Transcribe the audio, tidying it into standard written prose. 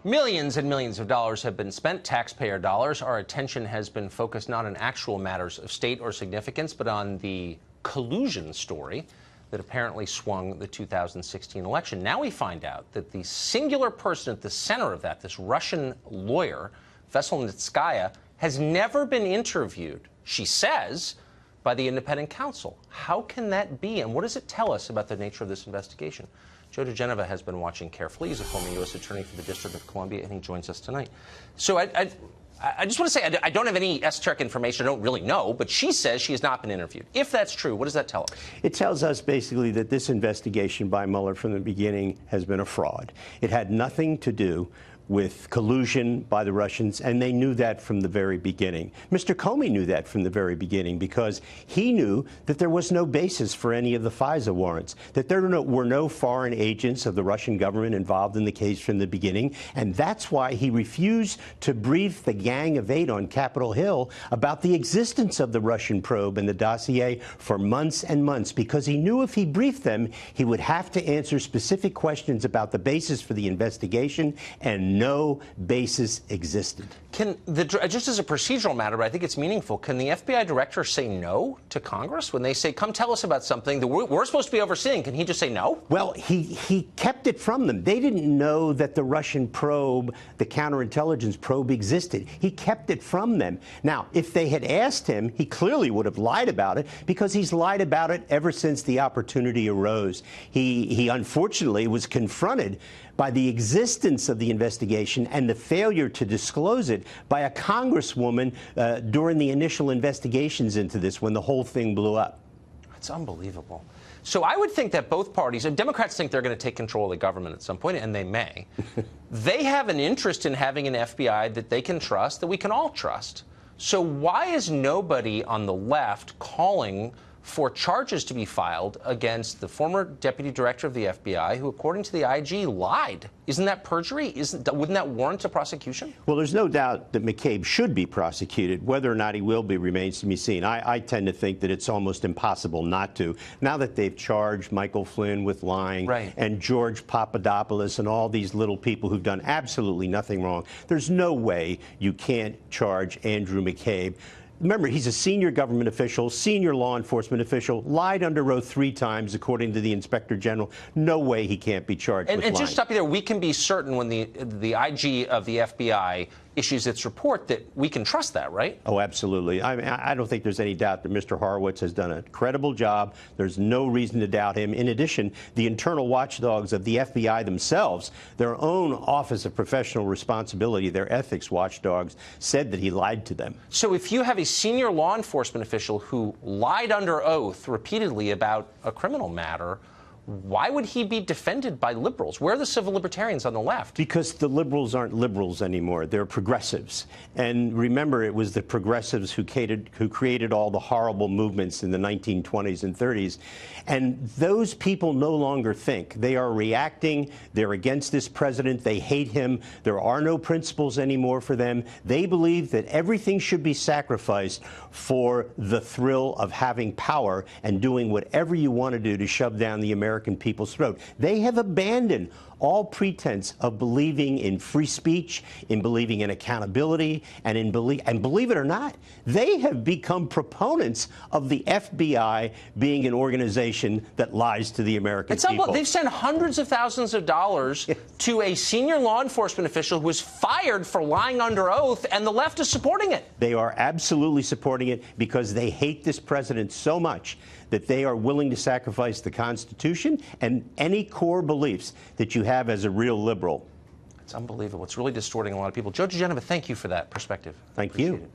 Millions and millions of dollars have been spent, taxpayer dollars. Our attention has been focused not on actual matters of state or significance, but on the collusion story that apparently swung the 2016 election. Now we find out that the singular person at the center of that, this Russian lawyer, Veselnitskaya, has never been interviewed, she says, by the independent counsel. How can that be, and what does it tell us about the nature of this investigation? Joe DiGenova has been watching carefully. He's a former U.S. attorney for the District of Columbia, and he joins us tonight. So I just want to say I don't have any esoteric information. I don't really know, but she says she has not been interviewed. If that's true, what does that tell us? It tells us basically that this investigation by Mueller from the beginning has been a fraud. It had nothing to do with collusion by the Russians, and they knew that from the very beginning. Mr. Comey knew that from the very beginning because he knew that there was no basis for any of the FISA warrants, that there were no foreign agents of the Russian government involved in the case from the beginning, and that's why he refused to brief the Gang of Eight on Capitol Hill about the existence of the Russian probe and the dossier for months and months, because he knew if he briefed them, he would have to answer specific questions about the basis for the investigation, and no basis existed. Just as a procedural matter, but I think it's meaningful, can the FBI director say no to Congress when they say, come tell us about something that we're supposed to be overseeing? Can he just say no? Well, he kept it from them. They didn't know that the Russian probe, the counterintelligence probe, existed. He kept it from them. Now, if they had asked him, he clearly would have lied about it, because he's lied about it ever since the opportunity arose. He unfortunately was confronted by the existence of the investigation and the failure to disclose it by a congresswoman during the initial investigations into this, when the whole thing blew up. It's unbelievable. So I would think that both parties, and Democrats think they're going to take control of the government at some point, and they may. They have an interest in having an FBI that they can trust, that we can all trust. So why is nobody on the left calling for charges to be filed against the former deputy director of the FBI, who, according to the IG, lied? Isn't that perjury? Wouldn't that warrant a prosecution? Well, there's no doubt that McCabe should be prosecuted. Whether or not he will be remains to be seen. I tend to think that it's almost impossible not to. Now that they've charged Michael Flynn with lying, right, and George Papadopoulos and all these little people who've done absolutely nothing wrong, there's no way you can't charge Andrew McCabe. Remember, he's a senior government official, senior law enforcement official, lied under oath 3 times, according to the Inspector General. No way he can't be charged with lying. And just stop you there. We can be certain when the IG of the FBI issues its report that we can trust that, right? Oh, absolutely. I mean, I don't think there's any doubt that Mr. Horowitz has done a credible job. There's no reason to doubt him. In addition, the internal watchdogs of the FBI themselves, their own Office of Professional Responsibility, their ethics watchdogs, said that he lied to them. So if you have a senior law enforcement official who lied under oath repeatedly about a criminal matter, why would he be defended by liberals? Where are the civil libertarians on the left? Because the liberals aren't liberals anymore. They're progressives. And remember, it was the progressives who created all the horrible movements in the 1920s and 30s. And those people no longer think. They are reacting. They're against this president. They hate him. There are no principles anymore for them. They believe that everything should be sacrificed for the thrill of having power and doing whatever you want to do to shove down the American people's throat. They have abandoned all pretense of believing in free speech, in believing in accountability, and believe it or not, they have become proponents of the FBI being an organization that lies to the American people. They've sent hundreds of thousands of dollars to a senior law enforcement official who was fired for lying under oath, and the left is supporting it. They are absolutely supporting it because they hate this president so much that they are willing to sacrifice the Constitution and any core beliefs that you have as a real liberal. It's unbelievable. It's really distorting a lot of people. Joe DiGenova, thank you for that perspective. Thank you.